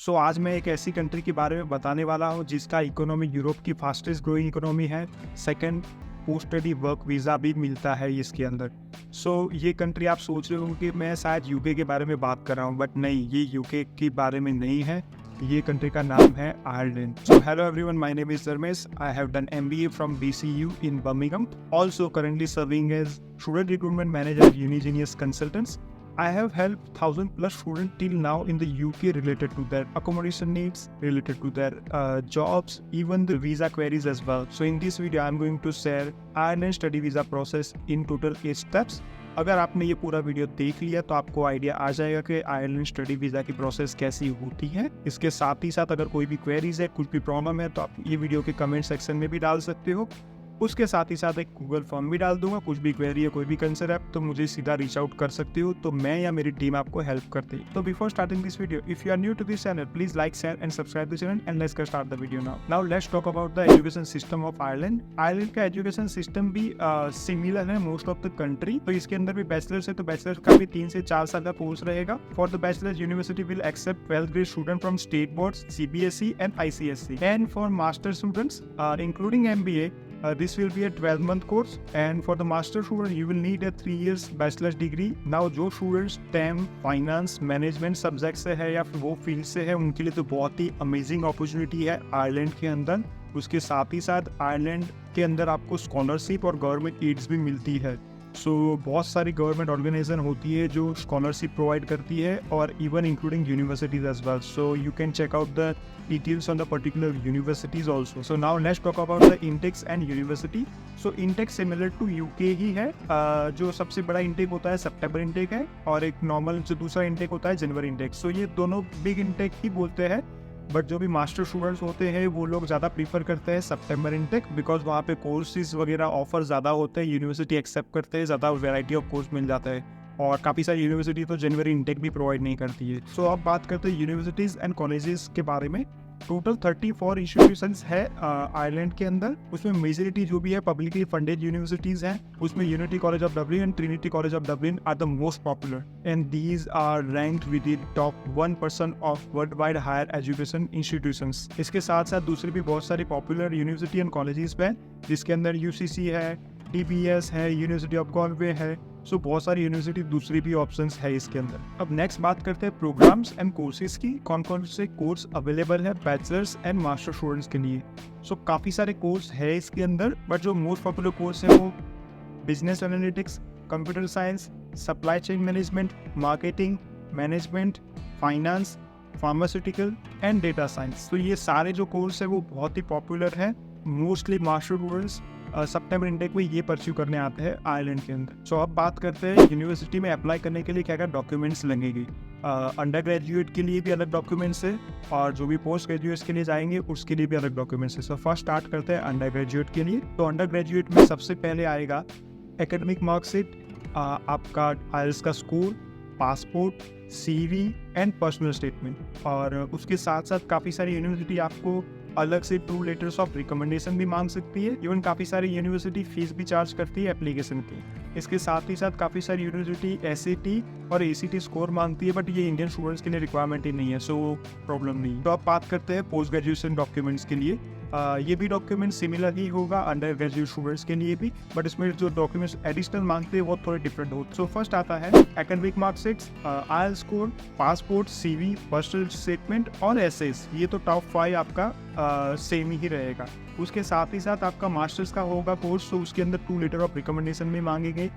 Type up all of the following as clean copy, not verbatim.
सो आज मैं एक ऐसी कंट्री के बारे में बताने वाला हूँ जिसका इकोनॉमी यूरोप की फास्टेस्ट ग्रोइंग इकोनॉमी है। Second, post study work visa भी मिलता है इसके अंदर। ये कंट्री आप सोच रहे हो कि मैं शायद यूके के बारे में बात कर रहा हूँ, बट नहीं, ये यूके के बारे में नहीं है। ये कंट्री का नाम है Ireland. So hello everyone, my name is Dharmesh. I have done MBA from BCU in Birmingham, also currently serving as student recruitment manager at Unigenius Consultants. I have helped 1,000+ students till now in the UK related to their accommodation needs, related to their jobs, even the visa queries as well. So in this video, I'm going to share Ireland study visa process in total 8 steps. अगर आपने ये पूरा video देख लिया तो आपको idea आ जाएगा कि आयरलैंड स्टडी वीज़ा की प्रोसेस कैसी होती है। इसके साथ ही साथ अगर कोई भी क्वेरीज है, कुछ भी प्रॉब्लम है, तो आप ये वीडियो के कमेंट सेक्शन में भी डाल सकते हो। उसके साथ ही साथ एक गूगल फॉर्म भी डाल दूंगा। कुछ भी क्वेरी है, कोई भी कंसर्न है, तो मुझे सीधा रीच आउट कर सकते हो, तो मैं या मेरी टीम आपको हेल्प करती है। तो before starting this video, if you are new to this channel, please like, share and subscribe this channel and let's start the video now. Now let's talk about the education system of Ireland. Ireland का education system भी similar है most of the country. तो इसके अंदर भी bachelors है, तो bachelors का भी 3 से 4 साल का कोर्स रहेगा। For the bachelors, university will accept 12th grade student from state boards, CBSE and ICSE, and for master students including MBA, this will be a 12-month course, and for the master student you will need a 3 years bachelor's degree. Now जो students STEM, finance, management subject से है या फिर वो field से है, उनके लिए तो बहुत ही अमेजिंग अपॉर्चुनिटी है आयरलैंड के अंदर। उसके साथ ही साथ आयरलैंड के अंदर आपको स्कॉलरशिप और गवर्नमेंट एड्स भी मिलती है। बहुत सारी गवर्नमेंट ऑर्गेनाइजेशन होती है जो स्कॉलरशिप प्रोवाइड करती है, और even including universities as well. So you can check out the details on the particular universities also. So now let's talk about the intakes and university. So intake similar to UK ही है। जो सबसे बड़ा intake होता है सितंबर intake है, और एक normal जो दूसरा इंटेक होता है जनवरी इंटेक। ये दोनों बिग इंटेक ही बोलते हैं, बट जो भी मास्टर स्टूडेंट्स होते हैं वो लोग ज़्यादा प्रीफर करते हैं सितंबर इंटेक, बिकॉज वहाँ पे कोर्सेज वगैरह ऑफर ज़्यादा होते हैं, यूनिवर्सिटी एक्सेप्ट करते हैं, ज़्यादा वेराइटी ऑफ कोर्स मिल जाता है, और काफ़ी सारी यूनिवर्सिटी तो जनवरी इंटेक भी प्रोवाइड नहीं करती है। अब बात करते हैं यूनिवर्सिटीज़ एंड कॉलेजेस के बारे में। टोटल 34 इंस्टीट्यूशंस है आयरलैंड के अंदर। उसमें मेजॉरिटी जो भी है पब्लिकली फंडेड यूनिवर्सिटीज़ हैं। उसमें unity college of Dublin and Trinity college of Dublin are the most popular, and these are ranked with the top 1% of worldwide higher education institutions. इसके साथ साथ दूसरी भी बहुत सारी पॉपुलर यूनिवर्सिटी एंड कॉलेजेस हैं, जिसके अंदर UCC है, TBS है, यूनिवर्सिटी ऑफ गॉलवे है। बहुत सारी यूनिवर्सिटी दूसरी भी ऑप्शंस है इसके अंदर। अब नेक्स्ट बात करते हैं प्रोग्राम्स एंड कोर्सेज की। कौन कौन से कोर्स अवेलेबल है बैचलर्स एंड मास्टर स्टूडेंट्स के लिए। काफ़ी सारे कोर्स है इसके अंदर, बट जो मोस्ट पॉपुलर कोर्स है वो business analytics, computer science, supply chain management, marketing management, finance, pharmaceutical and data science. ये सारे जो कोर्स है वो बहुत ही पॉपुलर है। मोस्टली मास्टर स्टूडेंट्स सितंबर इंटेक में ये परस्यू करने आते हैं आयरलैंड के अंदर। अब बात करते हैं यूनिवर्सिटी में अप्लाई करने के लिए क्या क्या डॉक्यूमेंट्स लगेंगे। अंडर ग्रेजुएट के लिए भी अलग डॉक्यूमेंट्स है, और जो भी पोस्ट ग्रेजुएट्स के लिए जाएंगे उसके लिए भी अलग डॉक्यूमेंट्स है। फर्स्ट स्टार्ट करते हैं अंडर ग्रेजुएट के लिए। अंडर ग्रेजुएट में सबसे पहले आएगा एकेडमिक मार्कशीट, आपका आइल्स का score, passport, CV and personal statement. और उसके साथ साथ काफ़ी सारी यूनिवर्सिटी आपको अलग से 2 लेटर्स ऑफ रिकमेंडेशन भी मांग सकती है। इवन काफ़ी सारी यूनिवर्सिटी फीस भी चार्ज करती है एप्लीकेशन की। इसके साथ ही साथ काफ़ी सारी यूनिवर्सिटी SAT और ACT स्कोर मांगती है, बट ये इंडियन स्टूडेंट्स के लिए रिक्वायरमेंट ही नहीं है, प्रॉब्लम नहीं। अब बात करते हैं पोस्ट ग्रेजुएशन डॉक्यूमेंट्स के लिए। ये भी डॉक्यूमेंट सिमिलर ही होगा अंडर ग्रेजुएट स्टूडेंट्स के लिए भी, बट इसमें जो डॉक्यूमेंट्स एडिशनल मांगते हैं वो थोड़े डिफरेंट होते। फर्स्ट आता है academic marksheets, IELTS score, passport, CV, personal statement और essays। ये तो टॉप 5 आपका सेम ही रहेगा। उसके साथ ही साथ आपका मास्टर्स का होगा कोर्स, तो उसके अंदर 2 लेटर ऑफ रिकमेंडेशन भी मांगेंगे,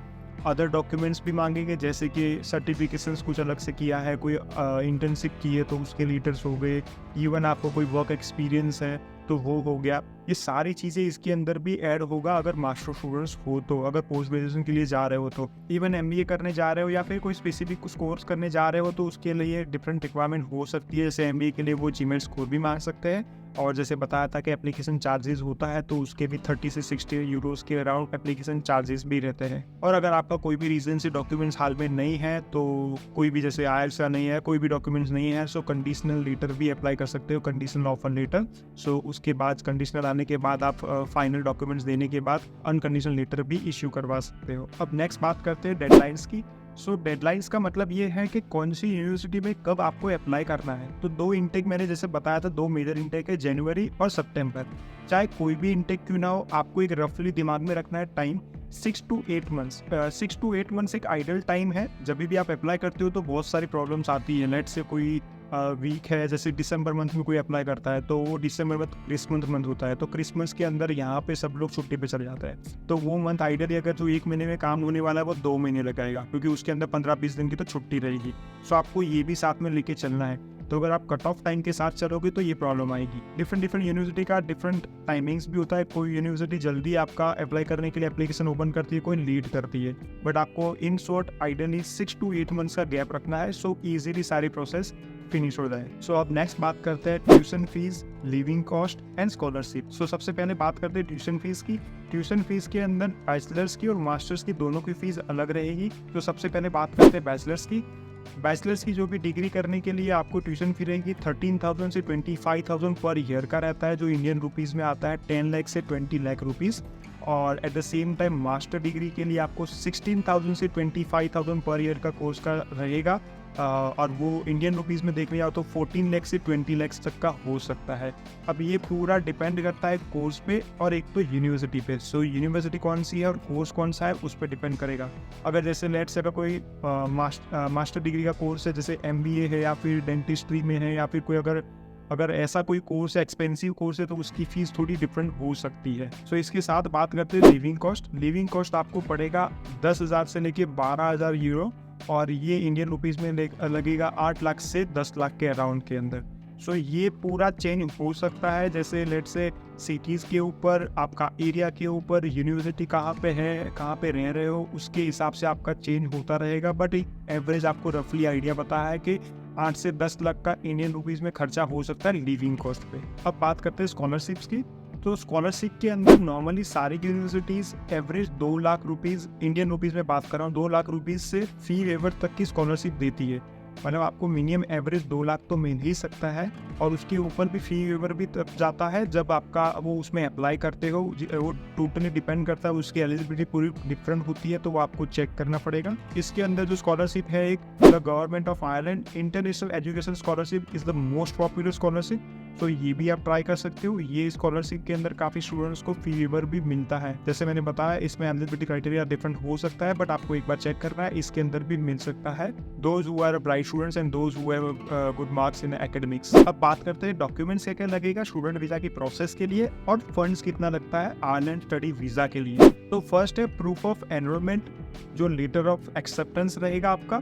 अदर डॉक्यूमेंट्स भी मांगेंगे, जैसे कि सर्टिफिकेशंस कुछ अलग से किया है, कोई इंटर्नशिप की है तो उसके लेटर्स हो गए, इवन आपको कोई वर्क एक्सपीरियंस है तो वो हो गया। ये सारी चीज़ें इसके अंदर भी ऐड होगा अगर मास्टर स्टूडेंट्स हो तो, अगर पोस्ट ग्रेजुएशन के लिए जा रहे हो तो। इवन MBA करने जा रहे हो या फिर कोई स्पेसिफिक कुछ कोर्स करने जा रहे हो तो उसके लिए डिफरेंट रिक्वायरमेंट हो सकती है। जैसे MBA के लिए वो GMAT स्कोर भी मांग सकते हैं, और जैसे बताया था कि एप्लीकेशन चार्जेस होता है तो उसके भी 30 से 60 यूरोस के अराउंड एप्लीकेशन चार्जेस भी रहते हैं। और अगर आपका कोई भी रीजन से डॉक्यूमेंट्स हाल में नहीं है, तो कोई भी जैसे IELTS का नहीं है, कोई भी डॉक्यूमेंट्स नहीं है, कंडीशनल लेटर भी अप्लाई कर सकते हो, कंडीशनल ऑफर लेटर। उसके बाद कंडीशनल आने के बाद आप फाइनल डॉक्यूमेंट्स देने के बाद अनकंडीशनल लेटर भी इश्यू करवा सकते हो। अब नेक्स्ट बात करते हैं डेडलाइंस की। सो डेडलाइंस का मतलब ये है कि कौन सी यूनिवर्सिटी में कब आपको अप्लाई करना है। तो 2 इंटेक मैंने जैसे बताया था, 2 मेजर इंटेक है, जनवरी और सितंबर। चाहे कोई भी इंटेक क्यों ना हो, आपको एक रफली दिमाग में रखना है time 6 to 8 months. 6 to 8 months एक आइडल टाइम है। जब भी आप अप्लाई करते हो तो बहुत सारी प्रॉब्लम्स आती है। लेट से कोई वीक है, जैसे दिसंबर मंथ में कोई अप्लाई करता है तो वो दिसंबर में क्रिसमस मंथ होता है, तो क्रिसमस के अंदर यहाँ पे सब लोग छुट्टी पे चले जाते हैं। तो वो मंथ आइडियली अगर जो 1 महीने में काम होने वाला है वो 2 महीने लगाएगा, क्योंकि उसके अंदर 15-20 दिन की तो छुट्टी रहेगी। सो आपको ये भी साथ में लेके चलना है। तो अगर आप कट ऑफ टाइम के साथ चलोगे तो ये प्रॉब्लम आएगी। डिफरेंट यूनिवर्सिटी का डिफरेंट टाइमिंग्स भी होता है। कोई यूनिवर्सिटी जल्दी आपका अप्लाई करने के लिए एप्लीकेशन ओपन करती है, कोई लीड करती है। बट आपको in short ideally 6 to 8 months का गैप रखना है, सो ईजिली सारी प्रोसेस फिनिश हो जाए। सो अब नेक्स्ट बात करते हैं tuition fees, living cost and scholarship. So सबसे पहले बात करते हैं ट्यूशन फीस की। ट्यूशन फीस के अंदर बैचलर्स की और मास्टर्स की दोनों की फीस अलग रहेगी। तो सबसे पहले बात करते हैं बैचलर्स की। बैचलर्स की जो भी डिग्री करने के लिए आपको ट्यूशन फी रहेगी 13,000 से 25,000 पर ईयर का रहता है, जो इंडियन रुपीज़ में आता है 10 लाख से 20 लाख रुपीज़। और at the same time master degree के लिए आपको 16,000 से 25,000 पर ईयर का कोर्स का रहेगा। और वो इंडियन रुपीज़ में देखने जाओ तो 14 लाख से 20 लाख तक का हो सकता है। अब ये पूरा डिपेंड करता है कोर्स पे और एक तो यूनिवर्सिटी पे। सो यूनिवर्सिटी कौन सी है और कोर्स कौन सा है उस पर डिपेंड करेगा। अगर जैसे लेट्स से अगर कोई मास्टर डिग्री का कोर्स है, जैसे MBA है या फिर डेंटिस्ट्री में है, या फिर कोई अगर ऐसा कोई कोर्स है, एक्सपेंसिव कोर्स है, तो उसकी फीस थोड़ी डिफरेंट हो सकती है। सो इसके साथ बात करते हैं लिविंग कॉस्ट। लिविंग कॉस्ट आपको पड़ेगा 10,000 से लेके 12,000 यूरो, और ये इंडियन रुपीज़ में लगेगा 8 लाख से 10 लाख के अराउंड के अंदर। सो ये पूरा चेंज हो सकता है, जैसे लेट से सिटीज़ के ऊपर, आपका एरिया के ऊपर, यूनिवर्सिटी कहाँ पे है, कहाँ पे रह रहे हो, उसके हिसाब से आपका चेंज होता रहेगा। बट एवरेज आपको रफली आइडिया पता है कि 8 से 10 लाख का इंडियन रुपीज़ में खर्चा हो सकता है लिविंग कॉस्ट पे। अब बात करते हैं स्कॉलरशिप्स की। तो स्कॉलरशिप के अंदर नॉर्मली सारी universities average 2 lakh rupees, Indian rupees में बात कर रहा हूँ, 2 लाख रुपीज़ से फी वेवर तक की स्कॉलरशिप देती है। मतलब आपको मिनिमम एवरेज 2 लाख तो मिल ही सकता है, और उसके ऊपर भी फी वेवर भी तब जाता है जब आपका वो उसमें अप्लाई करते हो। वो टोटली डिपेंड करता है, उसकी एलिजिबिलिटी पूरी डिफरेंट होती है, तो वो आपको चेक करना पड़ेगा। इसके अंदर जो स्कॉलरशिप है, एक the government of Ireland international education scholarship is the most popular scholarship. तो ये भी आप ट्राई कर सकते हो। ये स्कॉलरशिप के अंदर काफ़ी स्टूडेंट्स को फी वेवर भी मिलता है। जैसे मैंने बताया, इसमें एलिजिबिलिटी क्राइटेरिया डिफरेंट हो सकता है, बट आपको एक बार चेक करना है, इसके अंदर भी मिल सकता है। Those who are bright students and those who have good marks in academics. अब बात करते हैं डॉक्यूमेंट्स क्या क्या लगेगा स्टूडेंट वीज़ा की प्रोसेस के लिए, और फंड्स कितना लगता है आयरलैंड स्टडी वीज़ा के लिए। तो फर्स्ट है प्रूफ ऑफ एनरोलमेंट, जो लेटर ऑफ एक्सेप्टेंस रहेगा आपका,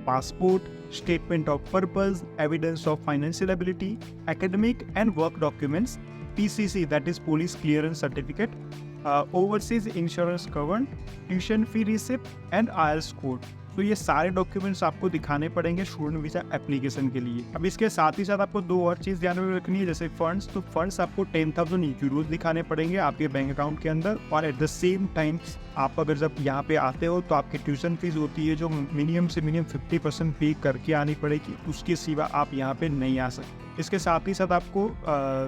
passport, statement of purpose, evidence of financial ability, academic and work documents, PCC that is police clearance certificate, overseas insurance cover, tuition fee receipt and IELTS code. तो ये सारे documents आपको दिखाने पड़ेंगे student visa application के लिए। अब इसके साथ ही साथ आपको 2 और चीज़ ध्यान में रखनी है, जैसे फंड्स। तो फंड्स आपको 10,000 यूरोज दिखाने पड़ेंगे आपके बैंक अकाउंट के अंदर, और एट द सेम टाइम आप अगर जब यहाँ पे आते हो तो आपकी ट्यूशन फीस होती है जो मिनिमम से मिनिमम 50% पे करके आनी पड़ेगी, उसके सिवा आप यहाँ पे नहीं आ सकते। इसके साथ ही साथ आपको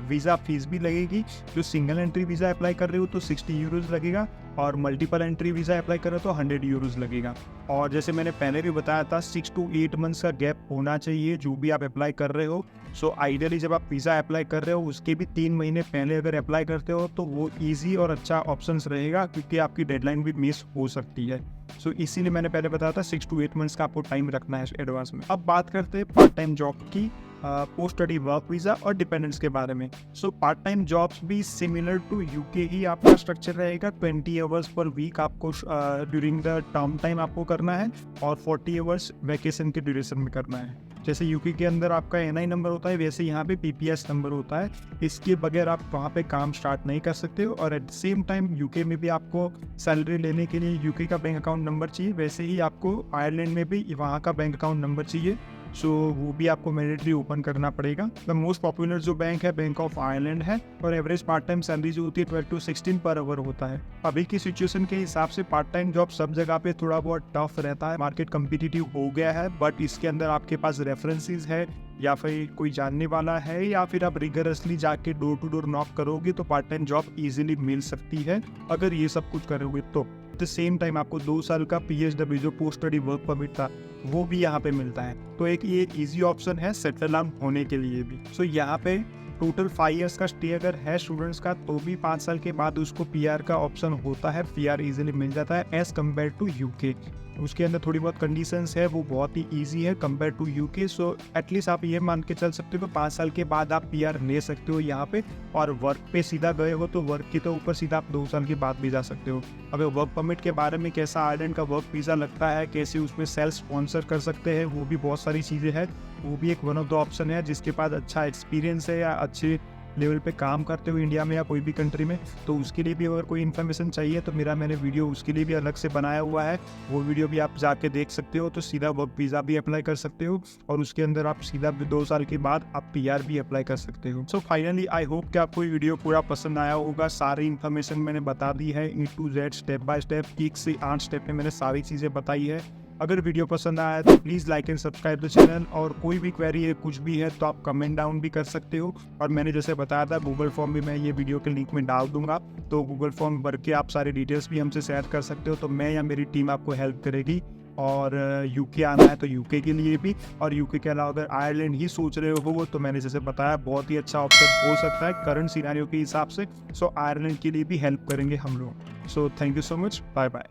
वीज़ा फीस भी लगेगी। जो सिंगल एंट्री वीज़ा अप्लाई कर रहे हो तो 60 यूरोज लगेगा, और मल्टीपल एंट्री वीज़ा अप्लाई कर रहे हो तो 100 यूरोज लगेगा। और जैसे मैंने पहले भी बताया था, 6 to 8 मंथ्स का गैप होना चाहिए जो भी आप अप्लाई कर रहे हो। सो आइडियली जब आप वीज़ा अप्लाई कर रहे हो उसके भी 3 महीने पहले अगर अप्लाई करते हो तो वो ईजी और अच्छा ऑप्शंस रहेगा, क्योंकि आपकी डेडलाइन भी मिस हो सकती है। सो इसीलिए मैंने पहले बताया था 6 to 8 मंथ्स का आपको टाइम रखना है एडवांस में। अब बात करते हैं पार्ट टाइम जॉब की, पोस्ट स्टडी वर्क वीज़ा और डिपेंडेंट्स के बारे में। सो पार्ट टाइम जॉब्स भी सिमिलर टू यूके ही आपका स्ट्रक्चर रहेगा। 20 आवर्स पर वीक आपको ड्यूरिंग द टर्म टाइम आपको करना है, और 40 आवर्स वैकेशन के ड्यूरेशन में करना है। जैसे यूके के अंदर आपका NI नंबर होता है, वैसे यहाँ पे PPS नंबर होता है। इसके बगैर आप वहाँ पे काम स्टार्ट नहीं कर सकते हो। और at the same time UK में भी आपको सैलरी लेने के लिए यूके का बैंक अकाउंट नंबर चाहिए, वैसे ही आपको आयरलैंड में भी वहाँ का बैंक अकाउंट नंबर चाहिए। सो वो भी आपको मैंडेटरी ओपन करना पड़ेगा। द मोस्ट पॉपुलर जो बैंक है बैंक ऑफ आयरलैंड है, और एवरेज पार्ट टाइम सैलरी जो होती है 12 to 16 पर आवर होता है। अभी की सिचुएशन के हिसाब से पार्ट टाइम जॉब सब जगह पे थोड़ा बहुत टफ रहता है, मार्केट कम्पिटिटिव हो गया है। बट इसके अंदर आपके पास रेफरेंसेस है, या फिर कोई जानने वाला है, या फिर आप रिगरसली जाके डोर टू डोर नॉक करोगे तो पार्ट टाइम जॉब इजीली मिल सकती है, अगर ये सब कुछ करोगे तो। द सेम टाइम आपको 2 साल का PSW जो पोस्ट स्टडी वर्क परमिट था वो भी यहाँ पे मिलता है। तो एक ये ईजी ऑप्शन है सेटल डाउन होने के लिए भी। सो यहाँ पे टोटल 5 इयर्स का स्टे अगर है स्टूडेंट्स का तो भी 5 साल के बाद उसको PR का ऑप्शन होता है, PR इजीली मिल जाता है एज कम्पेयर टू UK। उसके अंदर थोड़ी बहुत कंडीशंस है, वो बहुत ही इजी है compare to UK। So at least आप ये मान के चल सकते हो कि 5 साल के बाद आप PR ले सकते हो यहाँ पे, और वर्क पे सीधा गए हो तो वर्क के तो ऊपर सीधा आप 2 साल के बाद भी जा सकते हो। अगर वर्क परमिट के बारे में कैसा आयरलैंड का वर्क वीज़ा लगता है, कैसे उसमें सेल्फ स्पॉन्सर कर सकते हैं, वो भी बहुत सारी चीज़ें हैं, वो भी एक वन ऑफ द ऑप्शन है। जिसके पास अच्छा एक्सपीरियंस है या अच्छे लेवल पे काम करते हो इंडिया में या कोई भी कंट्री में, तो उसके लिए भी अगर कोई इन्फॉर्मेशन चाहिए तो मैंने वीडियो उसके लिए भी अलग से बनाया हुआ है, वो वीडियो भी आप जाके देख सकते हो। तो सीधा वर्क वीज़ा भी अप्लाई कर सकते हो और उसके अंदर आप सीधा 2 साल के बाद आप PR भी अप्लाई कर सकते हो। सो फाइनली आई होप कि आपको ये वीडियो पूरा पसंद आया होगा। सारी इन्फॉर्मेशन मैंने बता दी है A to Z step by step, 1 से 8 स्टेप में मैंने सारी चीज़ें बताई है। अगर वीडियो पसंद आया तो please like and subscribe the channel, और कोई भी क्वेरी है कुछ भी है तो आप कमेंट डाउन भी कर सकते हो। और मैंने जैसे बताया था गूगल फॉर्म भी मैं ये वीडियो के लिंक में डाल दूंगा, तो गूगल फॉर्म भर के आप सारी डिटेल्स भी हमसे शेयर कर सकते हो, तो मैं या मेरी टीम आपको हेल्प करेगी। और UK आना है तो UK के लिए भी, और UK के अलावा अगर आयरलैंड ही सोच रहे हो तो मैंने जैसे बताया बहुत ही अच्छा ऑप्शन हो सकता है करंट सिनेरियो के हिसाब से। सो आयरलैंड के लिए भी हेल्प करेंगे हम लोग। So thank you so much, bye bye.